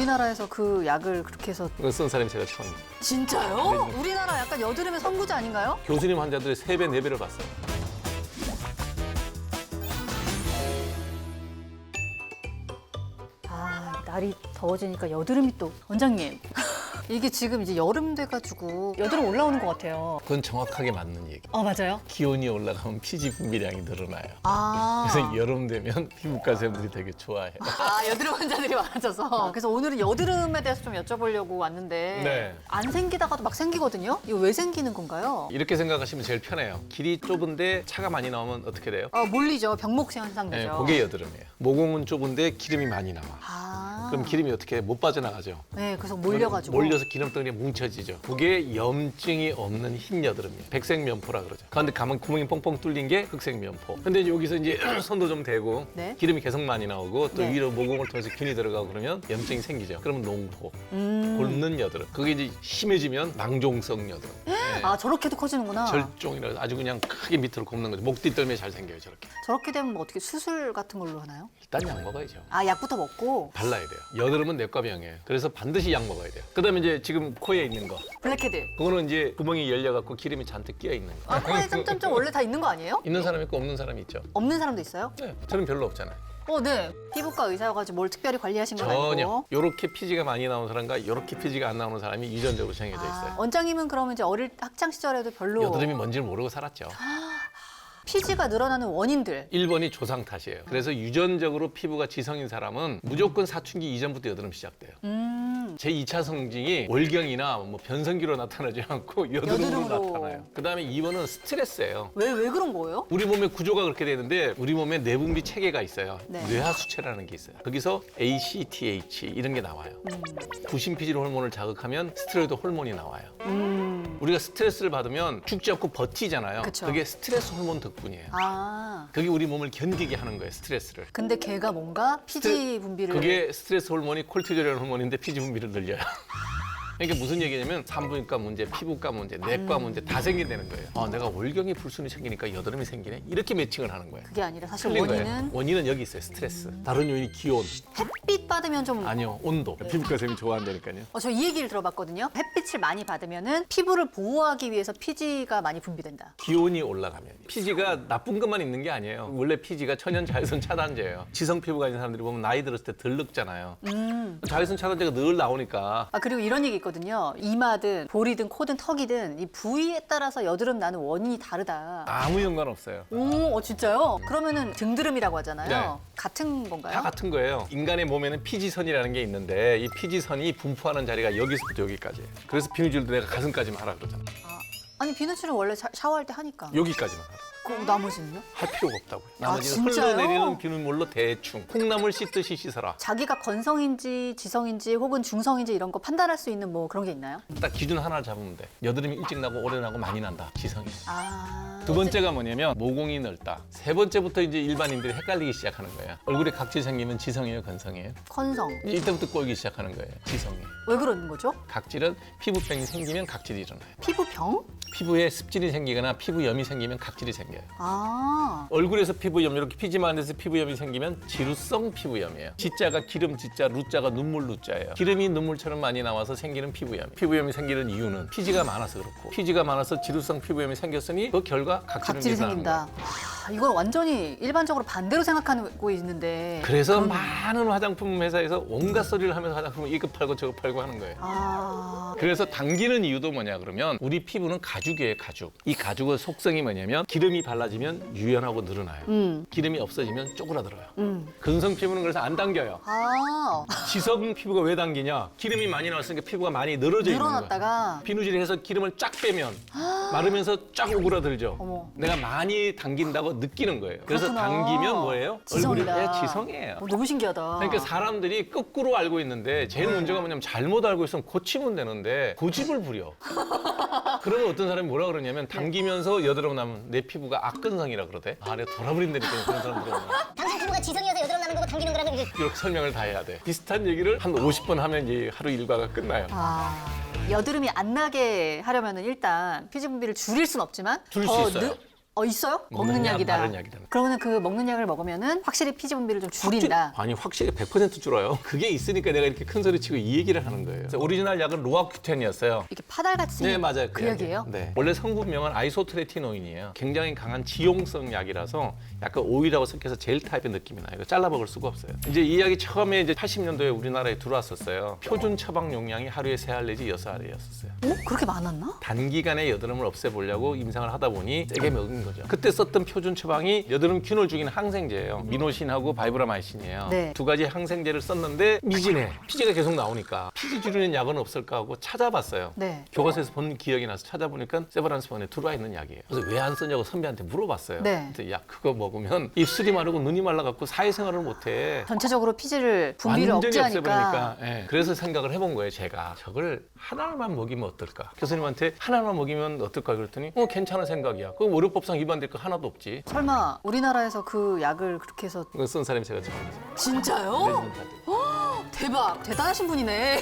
우리나라에서 그 약을 그렇게 해서 이거 쓴 사람이 제가 처음이에요. 진짜요? 우리나라 약간 여드름의 선구자 아닌가요? 교수님 환자들의 3배, 4배를 봤어요. 아, 날이 더워지니까 여드름이 또 원장님 이게 지금 이제 여름 돼가지고 여드름 올라오는 것 같아요. 그건 정확하게 맞는 얘기. 아, 맞아요? 기온이 올라가면 피지 분비량이 늘어나요. 아. 그래서 여름 되면 피부과 쌤들이 되게 좋아해요. 아, 여드름 환자들이 많아져서. 그래서 오늘은 여드름에 대해서 좀 여쭤보려고 왔는데 네. 안 생기다가도 막 생기거든요. 이거 왜 생기는 건가요? 이렇게 생각하시면 제일 편해요. 길이 좁은데 차가 많이 나오면 어떻게 돼요? 몰리죠. 병목 현상 네, 되죠. 그게 여드름이에요. 모공은 좁은데 기름이 많이 나와. 아. 그럼 기름이 어떻게 못 빠져나가죠? 네, 그래서 몰려가지고. 몰려서 기름덩이에 뭉쳐지죠. 그게 염증이 없는 흰 여드름이에요. 백색면포라 그러죠. 그런데 가면 구멍이 뽕뽕 뚫린 게 흑색면포. 근데 여기서 이제 손도 좀 대고 네. 기름이 계속 많이 나오고 또 네. 위로 모공을 통해서 균이 들어가고 그러면 염증이 생기죠. 그러면 농포, 곪는 여드름. 그게 이제 심해지면 망종성 여드름. 네. 아, 저렇게도 커지는구나. 절종이라 아주 그냥 크게 밑으로 굽는 거죠. 목 뒷덜미에 잘 생겨요, 저렇게. 저렇게 되면 뭐 어떻게 수술 같은 걸로 하나요? 일단 약 먹어야죠. 아, 약부터 먹고 발라야 돼요. 여드름은 내과병이에요. 그래서 반드시 약 먹어야 돼요. 그다음에 이제 지금 코에 있는 거. 블랙헤드. 그거는 이제 구멍이 열려갖고 기름이 잔뜩 끼어 있는 거. 아, 코에 점점점 원래 다 있는 거 아니에요? 있는 사람 있고 없는 사람이 있죠. 없는 사람도 있어요? 네, 저는 별로 없잖아요. 네. 피부과 의사여가지고 뭘 특별히 관리하신 건 전혀. 아니고. 요렇게 피지가 많이 나오는 사람과 요렇게 피지가 안 나오는 사람이 유전적으로 정해져 있어요. 원장님은 그러면 이제 어릴 학창 시절에도 별로 여드름이 뭔지를 모르고 살았죠. 피지가 늘어나는 원인들. 1번이 조상 탓이에요. 그래서 유전적으로 피부가 지성인 사람은 무조건 사춘기 이전부터 여드름 시작돼요. 제2차 성징이 월경이나 뭐 변성기로 나타나지 않고 여드름으로 여드름으로. 나타나요. 그다음에 2번은 스트레스예요. 왜 그런 거예요? 우리 몸의 구조가 그렇게 되는데 우리 몸에 내분비 체계가 있어요. 네. 뇌하수체라는 게 있어요. 거기서 ACTH 이런 게 나와요. 부신피질 호르몬을 자극하면 스테로이드 호르몬이 나와요. 우리가 스트레스를 받으면 죽지 않고 버티잖아요. 그쵸. 그게 스트레스 호르몬 덕분이에요. 아. 그게 우리 몸을 견디게 하는 거예요, 스트레스를. 근데 걔가 뭔가 피지 분비를 그게 스트레스 호르몬이 콜티졸이라는 호르몬인데 피지 분비를 늘려요. 그러니까 무슨 얘기냐면 산부인과 문제, 피부과 문제, 내과 문제 다 생긴다는 거예요. 아, 내가 월경이 불순이 생기니까 여드름이 생기네? 이렇게 매칭을 하는 거예요. 그게 아니라 사실 틀린 원인은 거예요. 원인은 여기 있어요, 스트레스. 다른 요인이 기온. 햇빛 받으면 좀 아니요, 온도. 피부과 쌤이 좋아한다니까요. 저 이 얘기를 들어봤거든요. 햇빛을 많이 받으면은 피부를 보호하기 위해서 피지가 많이 분비된다. 기온이 올라가면 피지가 나쁜 것만 있는 게 아니에요. 원래 피지가 천연 자외선 차단제예요. 지성 피부가 있는 사람들이 보면 나이 들었을 때 덜 늙잖아요. 자외선 차단제가 늘 나오니까 아, 그리고 이런 얘기 있거든요. 이마든 볼이든 코든 턱이든 이 부위에 따라서 여드름 나는 원인이 다르다. 아무 연관 없어요. 오, 진짜요? 그러면은 등드름이라고 하잖아요. 네. 같은 건가요? 다 같은 거예요. 인간의 몸에는 피지선이라는 게 있는데 이 피지선이 분포하는 자리가 여기서부터 여기까지예요. 그래서 비누질도 내가 가슴까지만 하라 그러잖아. 아니, 비누칠은 원래 샤워할 때 하니까. 여기까지만 하라. 그 나머지는요? 할 필요가 없다고요. 나머지는 진짜요? 흘러내리는 비눗물로 대충 콩나물 씻듯이 씻어라. 자기가 건성인지 지성인지 혹은 중성인지 이런 거 판단할 수 있는 뭐 그런 게 있나요? 딱 기준 하나 잡으면 돼. 여드름이 일찍 나고 오래 나고 많이 난다. 지성이. 아. 두 번째가 뭐냐면 모공이 넓다. 세 번째부터 이제 일반인들이 헷갈리기 시작하는 거야. 얼굴에 각질 생기면 지성이에요, 건성이에요? 건성. 이제 이때부터 꼬이기 시작하는 거예요. 지성이. 왜 그러는 거죠? 각질은 피부병이 생기면 각질이 일어나요. 피부병? 피부에 습진이 생기거나 피부염이 생기면 각질이 생겨요. 아. 얼굴에서 피부염, 이렇게 피지만 데서 피부염이 생기면 지루성 피부염이에요. 지자가 기름 지자, 루자가 눈물 루자예요. 기름이 눈물처럼 많이 나와서 생기는 피부염. 피부염이 생기는 이유는 피지가 많아서 그렇고 피지가 많아서 지루성 피부염이 생겼으니 그 결과 각질은 각질이 일어나는 생긴다. 거예요. 이걸 완전히 일반적으로 반대로 생각하고 있는데. 그래서 많은 화장품 회사에서 온갖 소리를 하면서 화장품을 이거 팔고 저거 팔고 하는 거예요. 아. 그래서 당기는 이유도 뭐냐 그러면 우리 피부는 가죽이에요, 가죽. 이 가죽의 속성이 뭐냐면 기름이 발라지면 유연하고 늘어나요. 기름이 없어지면 쪼그라들어요. 근성 피부는 그래서 안 당겨요. 아. 지성 피부가 왜 당기냐? 기름이 많이 나왔으니까 피부가 많이 늘어져 있는 거예요. 늘어났다가. 비누질을 해서 기름을 쫙 빼면 마르면서 쫙 오그라들죠. 어머. 내가 많이 당긴다고 느끼는 거예요. 그래서 그렇구나. 당기면 뭐예요? 지성이다. 얼굴이 지성이에요. 너무 신기하다. 그러니까 사람들이 거꾸로 알고 있는데 제일 문제가 뭐냐면 잘못 알고 있으면 고치면 되는데 고집을 부려. 그러면 어떤 사람이 뭐라 그러냐면 당기면서 여드름 나면 내 피부가 악근성이라 그러대. 아, 내가 돌아버린다니까 그런 사람 들어오면. 당신 피부가 지성이어서 여드름 나는 거고 당기는 거라는 게 이렇게 설명을 다 해야 돼. 비슷한 얘기를 한 50번 하면 이제 하루 일과가 끝나요. 아. 여드름이 안 나게 하려면은 일단 피지 분비를 줄일 순 없지만 줄일 더 수 있어요. 있어요? 먹는 약이다. 바른 약이다. 그러면 그 먹는 약을 먹으면은 확실히 피지 분비를 좀 줄인다. 아니 확실히 100% 줄어요. 그게 있으니까 내가 이렇게 큰 소리 치고 이 얘기를 하는 거예요. 그래서 오리지널 약은 로아큐텐이었어요. 이렇게 파달같이 네 맞아요. 그 약이에요? 네. 원래 성분명은 아이소트레티노인이에요. 굉장히 강한 지용성 약이라서 약간 오일하고 섞여서 젤 타입의 느낌이 나요. 이거 잘라 먹을 수가 없어요. 이제 이 약이 처음에 이제 80년도에 우리나라에 들어왔었어요. 표준 처방 용량이 하루에 3알 내지 6알이었어요. 그렇게 많았나? 단기간에 여드름을 없애보려고 임상을 하다 보니 세게 먹은 거죠. 그때 썼던 표준 처방이 여드름균을 죽이는 항생제예요. 미노신하고 바이브라마이신이에요. 네. 두 가지 항생제를 썼는데 미진해. 피지가 계속 나오니까 피지 줄이는 약은 없을까 하고 찾아봤어요. 네. 교과서에서 본 기억이 나서 찾아보니까 세브란스본에 들어와 있는 약이에요. 그래서 왜 안 쓰냐고 선배한테 물어봤어요. 네. 근데 야 그거 먹으면 입술이 마르고 눈이 말라갖고 사회생활을 못해. 전체적으로 피지를 분비를 완전히 억제하니까. 없애버리니까. 예. 그래서 생각을 해본 거예요, 제가. 저걸 하나만 먹이면 어떨까? 교수님한테 하나만 먹이면 어떨까? 그랬더니 괜찮은 생각이야. 그럼 의료법상 위반될 거 하나도 없지. 설마 우리나라에서 그 약을 그렇게 해서 그거 쓴 사람이 제가 처음이에요. 진짜요? 네, 대박 대단하신 분이네.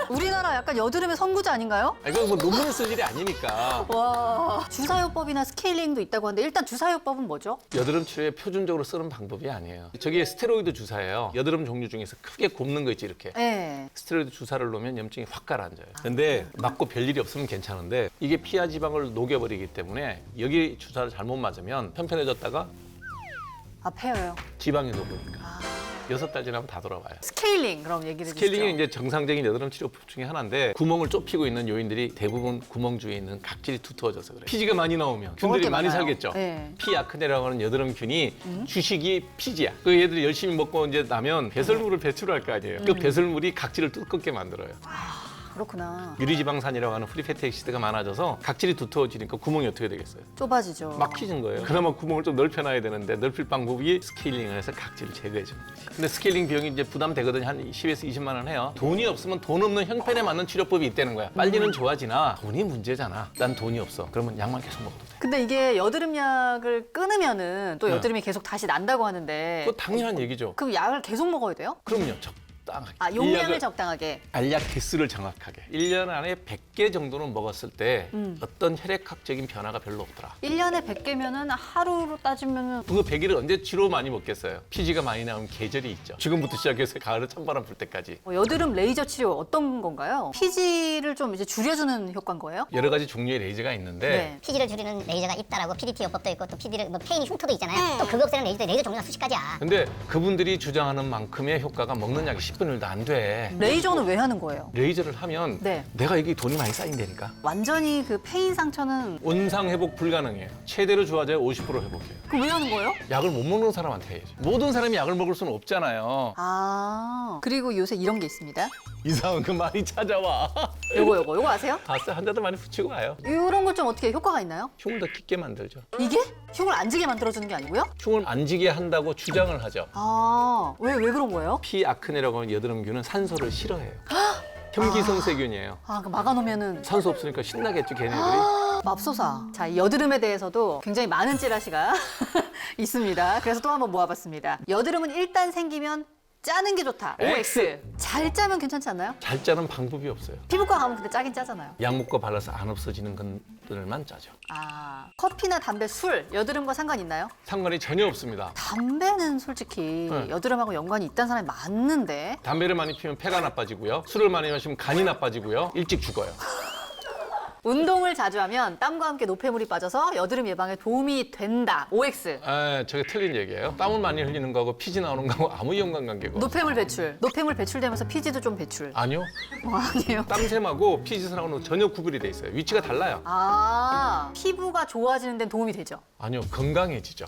우리나라 약간 여드름의 선구자 아닌가요? 이거 뭐 논문을 쓸 일이 아니니까. 와 주사요법이나 스케일링도 있다고 하는데 일단 주사요법은 뭐죠? 여드름 치료에 표준적으로 쓰는 방법이 아니에요. 저게 스테로이드 주사예요. 여드름 종류 중에서 크게 곱는 거 있지 이렇게. 네. 스테로이드 주사를 놓으면 염증이 확 가라앉아요. 근데 맞고 별일이 없으면 괜찮은데 이게 피하 지방을 녹여버리기 때문에 여기 주사를 잘못 맞으면 편편해졌다가 폐여요. 지방이 녹으니까 6달 지나면 다 돌아와요. 스케일링 그럼 얘기를 스케일링이 해주시죠. 이제 정상적인 여드름 치료법 중에 하나인데 구멍을 좁히고 있는 요인들이 대부분 구멍 주위에 있는 각질이 두터워져서 그래요. 피지가 많이 나오면 먹을 균들이 게 많이 많아요. 살겠죠. 네. 피아크네라고 하는 여드름균이 주식이 피지야. 그 얘들이 열심히 먹고 이제 나면 배설물을 배출할 거 아니에요. 그 배설물이 각질을 두껍게 만들어요. 그렇구나. 유리지방산이라고 하는 프리패티 액시드가 많아져서 각질이 두터워지니까 구멍이 어떻게 되겠어요? 좁아지죠. 막히는 거예요. 그나마 구멍을 좀 넓혀놔야 되는데 넓힐 방법이 스케일링을 해서 각질을 제거해 주는 거지. 근데 스케일링 비용이 이제 부담되거든요. 한 10에서 20만 원 해요. 돈이 없으면 돈 없는 형편에 맞는 치료법이 있다는 거야. 빨리는 좋아지나 돈이 문제잖아. 난 돈이 없어. 그러면 약만 계속 먹어도 돼. 근데 이게 여드름 약을 끊으면은 또 여드름이 계속 다시 난다고 하는데 그거 당연한 얘기죠. 그럼 약을 계속 먹어야 돼요? 그럼요. 적당하게. 이 용량을 약을 적당하게. 알약 개수를 정확하게. 1년 안에 100개 정도는 먹었을 때 어떤 혈액학적인 변화가 별로 없더라. 1년에 100개면은 하루로 따지면은 그 100일을 언제 치료 많이 먹겠어요? 피지가 많이 나오는 계절이 있죠. 지금부터 시작해서 가을에 찬바람 불 때까지. 여드름 레이저 치료 어떤 건가요? 피지를 좀 이제 줄여주는 효과인 거예요? 여러 가지 종류의 레이저가 있는데 네. 피지를 줄이는 레이저가 있다라고 PDT 요법도 있고 또 피지를 뭐 페인이 흉터도 있잖아요. 또 그거 없애는 레이저 종류가 수십 가지야. 근데 그분들이 주장하는 만큼의 효과가 먹는 약이 10분의 1도 안 돼. 레이저는 왜 하는 거예요? 레이저를 하면 네. 내가 이게 돈이 많이 쌓인다니까. 완전히 그 페인 상처는 원상 회복 불가능해요. 최대로 좋아져야 50% 회복해요. 그럼 왜 하는 거예요? 약을 못 먹는 사람한테 해야죠. 모든 사람이 약을 먹을 수는 없잖아요. 그리고 요새 이런 게 있습니다. 이상한 그 말이 찾아와. 요거 아세요? 봤어요. 한 잔도 많이 붙이고 와요. 이런 걸 좀 어떻게 효과가 있나요? 흉을 더 깊게 만들죠. 이게 흉을 안 지게 만들어주는 게 아니고요? 흉을 안 지게 한다고 주장을 하죠. 왜 그런 거예요? 피아크네라고 하는 여드름균은 산소를 싫어해요. 혐기성 세균이에요. 그 막아놓으면은 산소 없으니까 신나겠죠, 걔네들이. 맙소사. 자, 이 여드름에 대해서도 굉장히 많은 찌라시가 있습니다. 그래서 또 한번 모아봤습니다. 여드름은 일단 생기면 짜는 게 좋다. OX. 잘 짜면 괜찮지 않나요? 잘 짜는 방법이 없어요. 피부과 가면 근데 짜긴 짜잖아요. 약 먹고 발라서 안 없어지는 것들만 짜죠. 커피나 담배, 술, 여드름과 상관 있나요? 상관이 전혀 없습니다. 담배는 솔직히 네. 여드름하고 연관이 있다는 사람이 많은데 담배를 많이 피우면 폐가 나빠지고요. 술을 많이 마시면 간이 나빠지고요. 일찍 죽어요. 운동을 자주 하면 땀과 함께 노폐물이 빠져서 여드름 예방에 도움이 된다. OX. 저게 틀린 얘기예요. 땀을 많이 흘리는 거하고 피지 나오는 거하고 아무 연관관계가 없어요. 노폐물 배출. 노폐물 배출되면서 피지도 좀 배출. 아니요. 아니에요. 땀샘하고 피지 나오는 거 전혀 구별이 돼 있어요. 위치가 달라요. 피부가 좋아지는 데는 도움이 되죠. 아니요. 건강해지죠.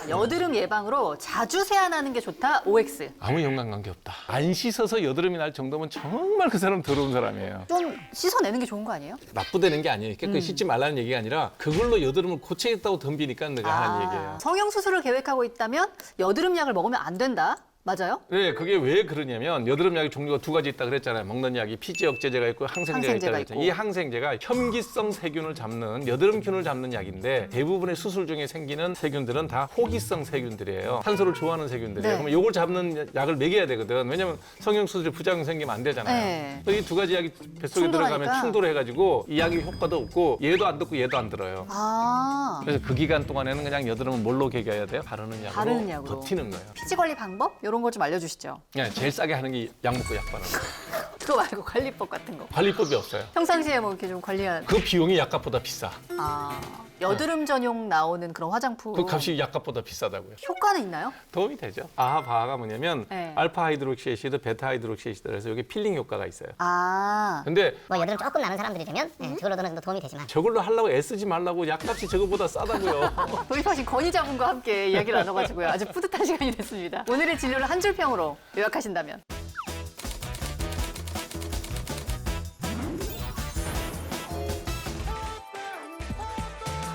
여드름 예방으로 자주 세안하는 게 좋다. OX. 아무 연관관계 없다. 안 씻어서 여드름이 날 정도면 정말 그 사람 더러운 사람이에요. 좀 씻어내는 게 좋은 거 아니에요? 나쁘다는 게 아니에요. 깨끗이 씻지 말라는 얘기가 아니라 그걸로 여드름을 고치겠다고 덤비니까 내가 하는 얘기예요. 성형수술을 계획하고 있다면 여드름 약을 먹으면 안 된다. 맞아요? 네, 그게 왜 그러냐면 여드름 약이 종류가 두 가지 있다 그랬잖아요. 먹는 약이 피지 억제제가 있고 항생제가 있다 항생제가 그랬잖아요. 있고. 이 항생제가 혐기성 세균을 잡는 여드름균을 잡는 약인데 대부분의 수술 중에 생기는 세균들은 다 호기성 세균들이에요. 산소를 좋아하는 세균들이에요. 네. 그러면 이걸 잡는 약을 먹여야 되거든. 왜냐면 성형 수술 부작용 생기면 안 되잖아요. 네. 이 두 가지 약이 뱃속에 충돌하니까. 들어가면 충돌해가지고 이 약이 효과도 없고 얘도 안 듣고 얘도 안 들어요. 아, 그래서 그 기간 동안에는 그냥 여드름은 뭘로 개겨야 돼요? 바르는 약으로, 바르는 약으로. 버티는 거예요. 피지 관리 방법? 이런 거 좀 알려주시죠. 그냥 제일 싸게 하는 게 약 먹고 약 바르는 거예요. 그거 말고 관리법 같은 거. 관리법이 없어요. 평상시에 뭐 이렇게 좀 관리하는. 그 비용이 약값보다 비싸. 아, 여드름 전용 나오는 그런 화장품. 그 값이 약값보다 비싸다고요. 효과는 있나요? 도움이 되죠. 아하 바하가 뭐냐면 네. 알파 하이드록시 애시드, 베타 하이드록시 애시드 그래서 여기 필링 효과가 있어요. 아, 근데 뭐 여드름 조금 나는 사람들이 되면 그걸로도 어느 정도 도움이 되지만 저걸로 하려고 애쓰지 말라고 약값이 저거보다 싸다고요. 도입하신 권위자분과 함께 이야기를 나눠가지고요. 아주 뿌듯한 시간이 됐습니다. 오늘의 진료를 한 줄 평으로 요약하신다면.